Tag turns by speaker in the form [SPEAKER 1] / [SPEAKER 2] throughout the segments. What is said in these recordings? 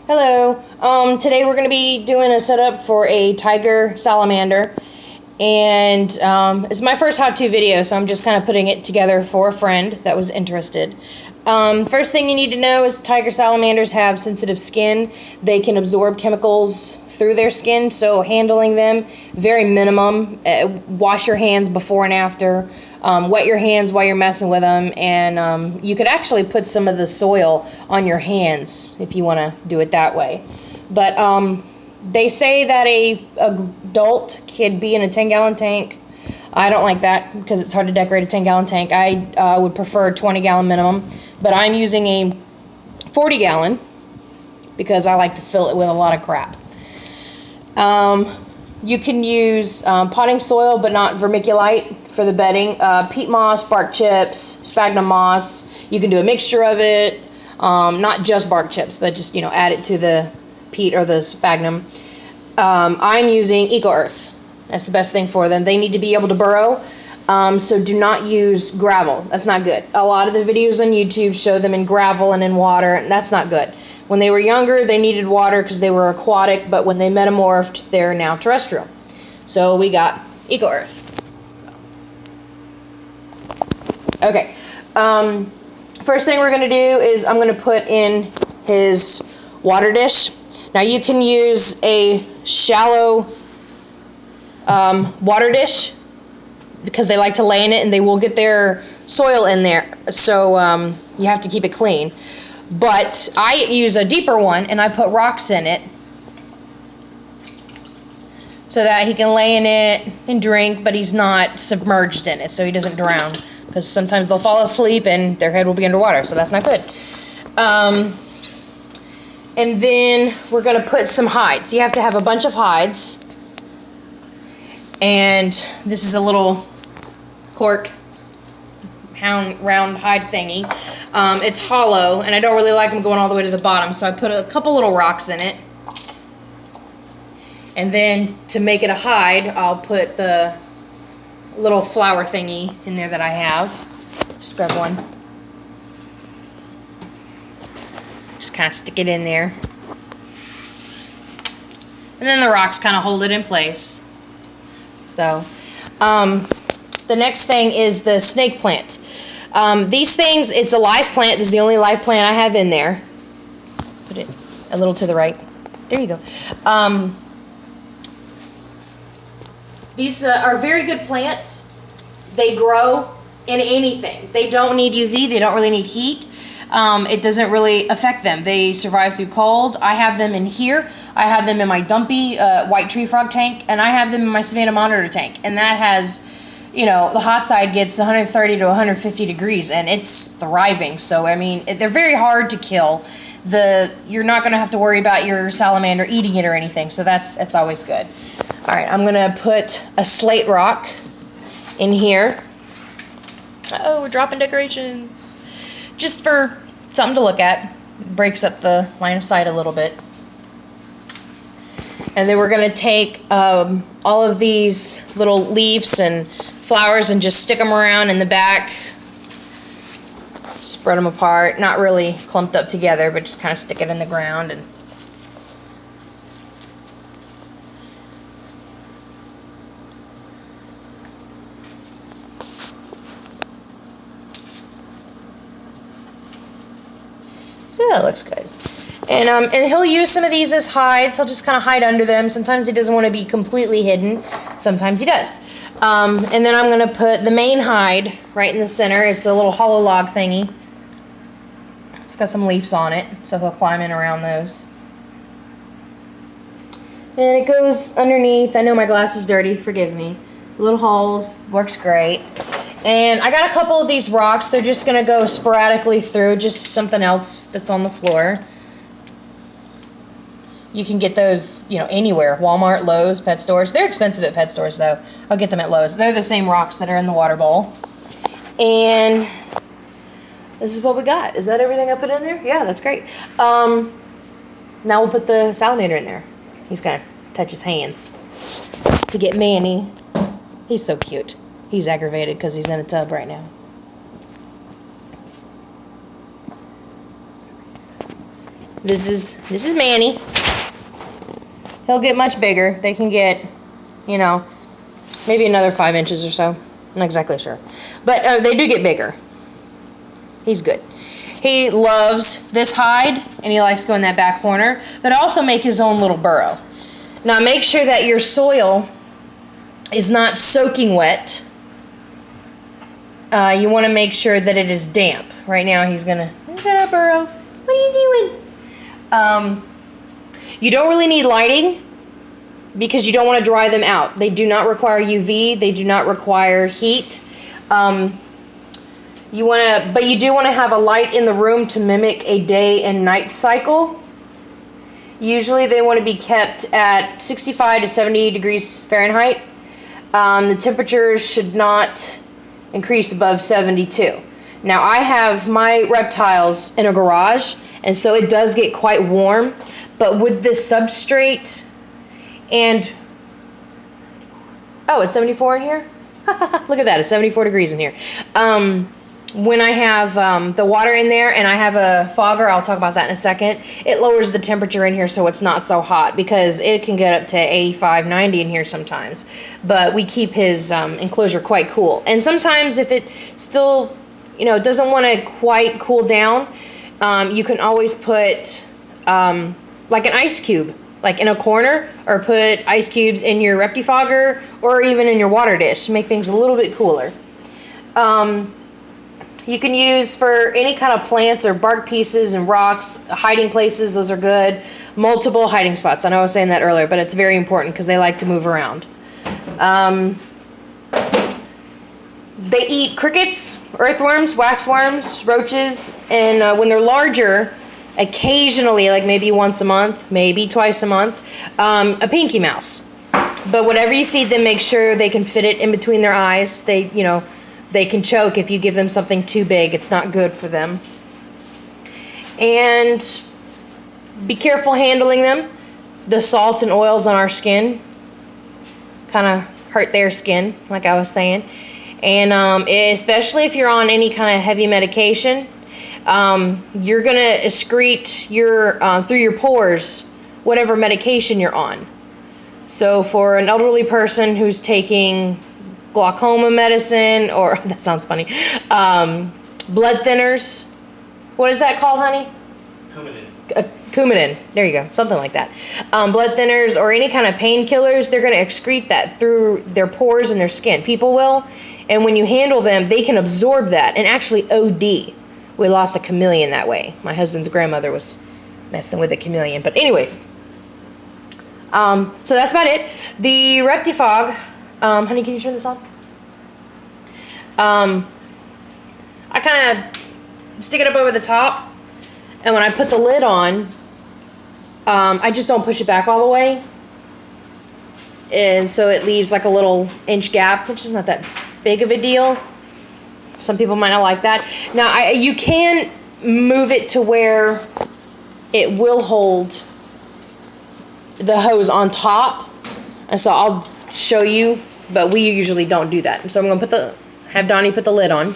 [SPEAKER 1] Hello. Today we're going to be doing a setup for a tiger salamander, and it's my first how-to video, so I'm just kind of putting it together for a friend that was interested. First thing you need to know is tiger salamanders have sensitive skin. They can absorb chemicals through their skin, so handling them, very minimum. Wash your hands before and after. Wet your hands while you're messing with them, and you could actually put some of the soil on your hands if you want to do it that way. But they say that a adult could be in a 10-gallon tank. I don't like that because it's hard to decorate a 10-gallon tank. I would prefer a 20-gallon minimum, but I'm using a 40-gallon because I like to fill it with a lot of crap. You can use potting soil, but not vermiculite for the bedding. Peat moss, bark chips, sphagnum moss. You can do a mixture of it, not just bark chips, but just add it to the peat or the sphagnum. I'm using Eco Earth. That's the best thing for them. They need to be able to burrow, so do not use gravel. That's not good. A lot of the videos on YouTube show them in gravel and in water, and that's not good. When they were younger, they needed water because they were aquatic, but when they metamorphed, they're now terrestrial. So we got Eco Earth. Okay. First thing we're going to do is I'm going to put in his water dish. Now you can use a shallow water dish because they like to lay in it and they will get their soil in there. So you have to keep it clean. But I use a deeper one and I put rocks in it so that he can lay in it and drink, but he's not submerged in it, so he doesn't drown. Because sometimes they'll fall asleep and their head will be underwater, so that's not good. And then we're going to put some hides. You have to have a bunch of hides. And this is a little cork round hide thingy. It's hollow, and I don't really like them going all the way to the bottom, so I put a couple little rocks in it. And then to make it a hide, I'll put the little flower thingy in there that I have. Just grab one. Just kind of stick it in there. And then the rocks kind of hold it in place. So, the next thing is the snake plant. These things, it's a live plant. This is the only live plant I have in there. Put it a little to the right. There you go. These are very good plants. They grow in anything. They don't need UV. They don't really need heat. It doesn't really affect them. They survive through cold. I have them in here. I have them in my dumpy white tree frog tank, and I have them in my Savannah monitor tank. And that has, the hot side gets 130 to 150 degrees, and it's thriving. So, I mean, they're very hard to kill. You're not going to have to worry about your salamander eating it or anything, so that's always good. All right, I'm going to put a slate rock in here. Uh-oh, we're dropping decorations. Just for something to look at. Breaks up the line of sight a little bit. And then we're going to take all of these little leaves and flowers and just stick them around in the back. Spread them apart. Not really clumped up together, but just kind of stick it in the ground. And so that looks good. And he'll use some of these as hides. He'll just kind of hide under them. Sometimes he doesn't want to be completely hidden. Sometimes he does. And then I'm going to put the main hide right in the center. It's a little hollow log thingy. It's got some leaves on it, so he'll climb in around those. And it goes underneath. I know my glass is dirty. Forgive me. Little holes. Works great. And I got a couple of these rocks. They're just going to go sporadically through, just something else that's on the floor. You can get those, anywhere. Walmart, Lowe's, pet stores. They're expensive at pet stores, though. I'll get them at Lowe's. They're the same rocks that are in the water bowl. And this is what we got. Is that everything I put in there? Yeah, that's great. Now we'll put the salamander in there. He's going to touch his hands to get Manny. He's so cute. He's aggravated because he's in a tub right now. This is Manny. He'll get much bigger. They can get, you know, maybe another 5 inches or so. Not exactly sure. But they do get bigger. He's good. He loves this hide, and he likes going in that back corner, but also make his own little burrow. Now make sure that your soil is not soaking wet. You want to make sure that it is damp. Right now he's gonna burrow. What are you doing? You don't really need lighting because you don't want to dry them out. They do not require UV. They do not require heat. But you do want to have a light in the room to mimic a day and night cycle. Usually they want to be kept at 65 to 70 degrees Fahrenheit. The temperatures should not increase above 72. Now I have my reptiles in a garage, and so it does get quite warm, but with this substrate and it's 74 in here. Look at that, it's 74 degrees in here. When I have the water in there and I have a fogger, I'll talk about that in a second, it lowers the temperature in here so it's not so hot, because it can get up to 85, 90 in here sometimes. But we keep his enclosure quite cool. And sometimes if it still, doesn't want to quite cool down, you can always put like an ice cube, like in a corner, or put ice cubes in your Reptifogger or even in your water dish to make things a little bit cooler. You can use for any kind of plants or bark pieces and rocks, hiding places, those are good. Multiple hiding spots. I know I was saying that earlier, but it's very important because they like to move around. They eat crickets, earthworms, waxworms, roaches, and when they're larger, occasionally, like maybe once a month, maybe twice a month, a pinky mouse. But whatever you feed them, make sure they can fit it in between their eyes. They can choke if you give them something too big. It's not good for them. And be careful handling them. The salts and oils on our skin kind of hurt their skin, like I was saying. And especially if you're on any kind of heavy medication, you're going to excrete through your pores whatever medication you're on. So for an elderly person who's taking glaucoma medicine, or that sounds funny, blood thinners, what is that called, honey? Coumadin, there you go, something like that. Blood thinners or any kind of painkillers, they're going to excrete that through their pores and their skin. People will, and when you handle them, they can absorb that and actually OD. We lost a chameleon that way. My husband's grandmother was messing with a chameleon, but anyways, so that's about it. The Reptifog, honey, can you turn this on? I kind of stick it up over the top, and when I put the lid on, I just don't push it back all the way, and so it leaves like a little inch gap, which is not that big of a deal. Some people might not like that. Now, you can move it to where it will hold the hose on top, and so I'll show you, but we usually don't do that. So I'm going to have Donnie put the lid on.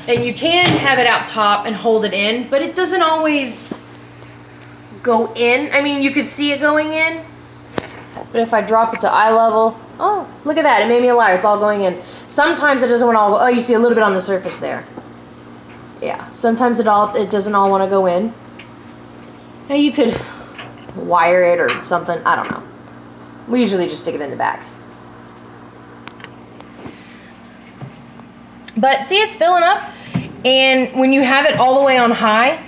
[SPEAKER 1] And you can have it out top and hold it in, but it doesn't always go in. I mean, you could see it going in, but if I drop it to eye level, oh, look at that. It made me a liar. It's all going in. Sometimes it doesn't want to all go. Oh, you see a little bit on the surface there. Yeah, sometimes it doesn't all want to go in. Now you could wire it or something. I don't know. We usually just stick it in the back. But see, it's filling up, and when you have it all the way on high,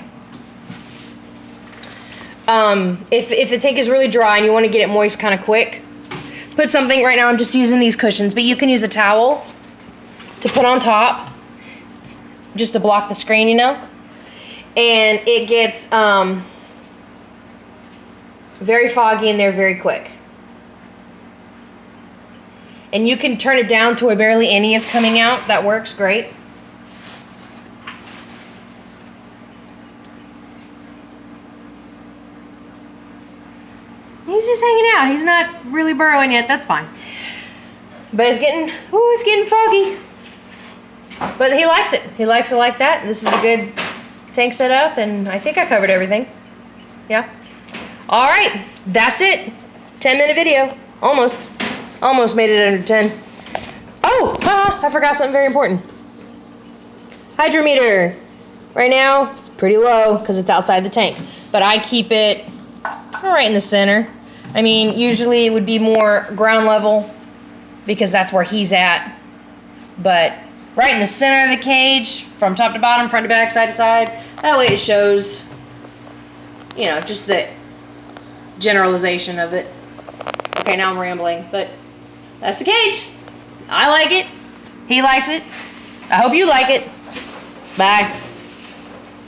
[SPEAKER 1] if the tank is really dry and you want to get it moist kind of quick, put something. Right now I'm just using these cushions, but you can use a towel to put on top just to block the screen, and it gets very foggy in there very quick. And you can turn it down to where barely any is coming out. That works great. He's just hanging out. He's not really burrowing yet. That's fine. But it's getting foggy. But he likes it. He likes it like that. And this is a good tank set up, and I think I covered everything. Yeah. All right, that's it. 10-minute video. Almost made it under 10. Oh, I forgot something very important. Hydrometer. Right now, it's pretty low because it's outside the tank, but I keep it right in the center. I mean, usually it would be more ground level because that's where he's at, but right in the center of the cage, from top to bottom, front to back, side to side. That way it shows, you know, just the generalization of it. Okay, now I'm rambling, but that's the cage. I like it. He likes it. I hope you like it. Bye.